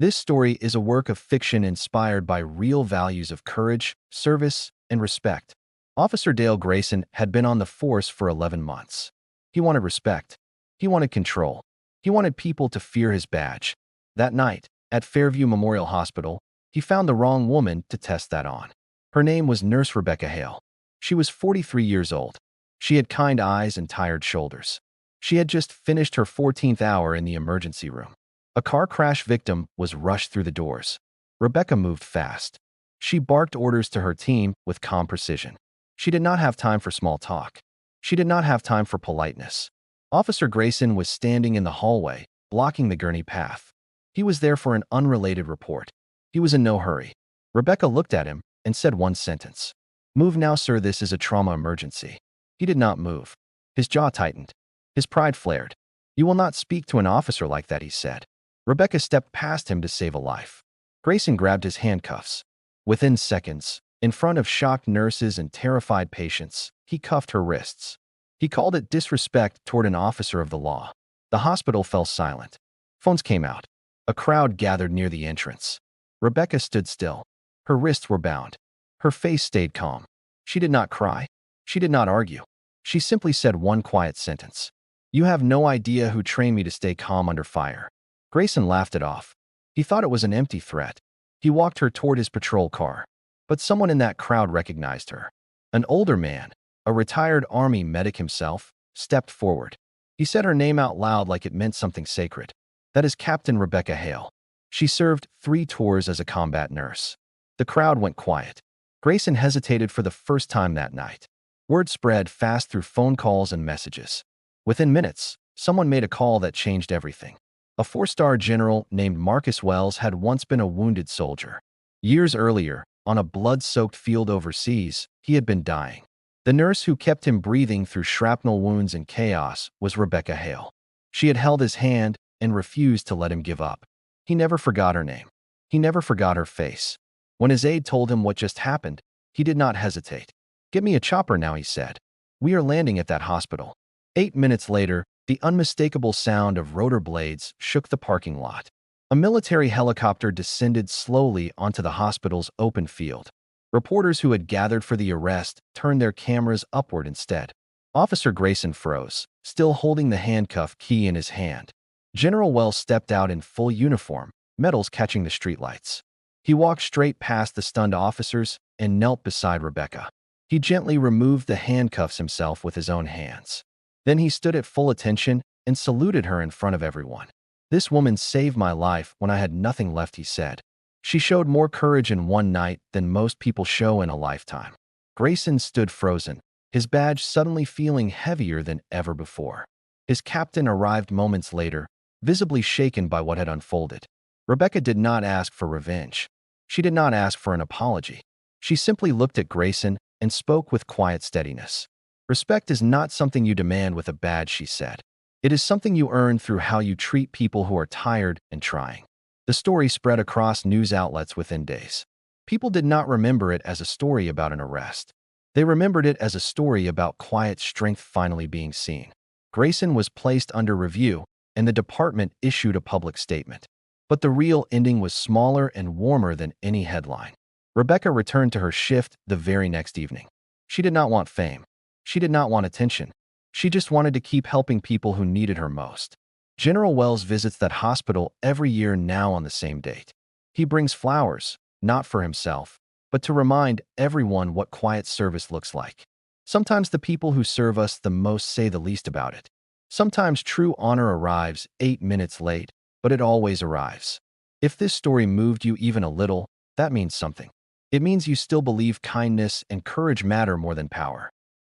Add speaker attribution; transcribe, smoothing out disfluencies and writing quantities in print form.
Speaker 1: This story is a work of fiction inspired by real values of courage, service, and respect. Officer Dale Grayson had been on the force for 11 months. He wanted respect. He wanted control. He wanted people to fear his badge. That night, at Fairview Memorial Hospital, he found the wrong woman to test that on. Her name was Nurse Rebecca Hale. She was 43 years old. She had kind eyes and tired shoulders. She had just finished her 14th hour in the emergency room. A car crash victim was rushed through the doors. Rebecca moved fast. She barked orders to her team with calm precision. She did not have time for small talk. She did not have time for politeness. Officer Grayson was standing in the hallway, blocking the gurney path. He was there for an unrelated report. He was in no hurry. Rebecca looked at him and said one sentence. "Move now, sir, this is a trauma emergency." He did not move. His jaw tightened. His pride flared. "You will not speak to an officer like that," he said. Rebecca stepped past him to save a life. Grayson grabbed his handcuffs. Within seconds, in front of shocked nurses and terrified patients, he cuffed her wrists. He called it disrespect toward an officer of the law. The hospital fell silent. Phones came out. A crowd gathered near the entrance. Rebecca stood still. Her wrists were bound. Her face stayed calm. She did not cry. She did not argue. She simply said one quiet sentence. "You have no idea who trained me to stay calm under fire." Grayson laughed it off. He thought it was an empty threat. He walked her toward his patrol car. But someone in that crowd recognized her. An older man, a retired Army medic himself, stepped forward. He said her name out loud like it meant something sacred. "That is Captain Rebecca Hale. She served 3 tours as a combat nurse." The crowd went quiet. Grayson hesitated for the first time that night. Word spread fast through phone calls and messages. Within minutes, someone made a call that changed everything. A 4-star general named Marcus Wells had once been a wounded soldier. Years earlier, on a blood-soaked field overseas, he had been dying. The nurse who kept him breathing through shrapnel wounds and chaos was Rebecca Hale. She had held his hand and refused to let him give up. He never forgot her name. He never forgot her face. When his aide told him what just happened, he did not hesitate. "Get me a chopper now," he said. "We are landing at that hospital." 8 minutes later, the unmistakable sound of rotor blades shook the parking lot. A military helicopter descended slowly onto the hospital's open field. Reporters who had gathered for the arrest turned their cameras upward instead. Officer Grayson froze, still holding the handcuff key in his hand. General Wells stepped out in full uniform, medals catching the streetlights. He walked straight past the stunned officers and knelt beside Rebecca. He gently removed the handcuffs himself with his own hands. Then he stood at full attention and saluted her in front of everyone. "This woman saved my life when I had nothing left," he said. "She showed more courage in one night than most people show in a lifetime." Grayson stood frozen, his badge suddenly feeling heavier than ever before. His captain arrived moments later, visibly shaken by what had unfolded. Rebecca did not ask for revenge. She did not ask for an apology. She simply looked at Grayson and spoke with quiet steadiness. "Respect is not something you demand with a badge," she said. "It is something you earn through how you treat people who are tired and trying." The story spread across news outlets within days. People did not remember it as a story about an arrest. They remembered it as a story about quiet strength finally being seen. Grayson was placed under review, and the department issued a public statement. But the real ending was smaller and warmer than any headline. Rebecca returned to her shift the very next evening. She did not want fame. She did not want attention. She just wanted to keep helping people who needed her most. General Wells visits that hospital every year now on the same date. He brings flowers, not for himself, but to remind everyone what quiet service looks like. Sometimes the people who serve us the most say the least about it. Sometimes true honor arrives 8 minutes late, but it always arrives. If this story moved you even a little, that means something. It means you still believe kindness and courage matter more than power.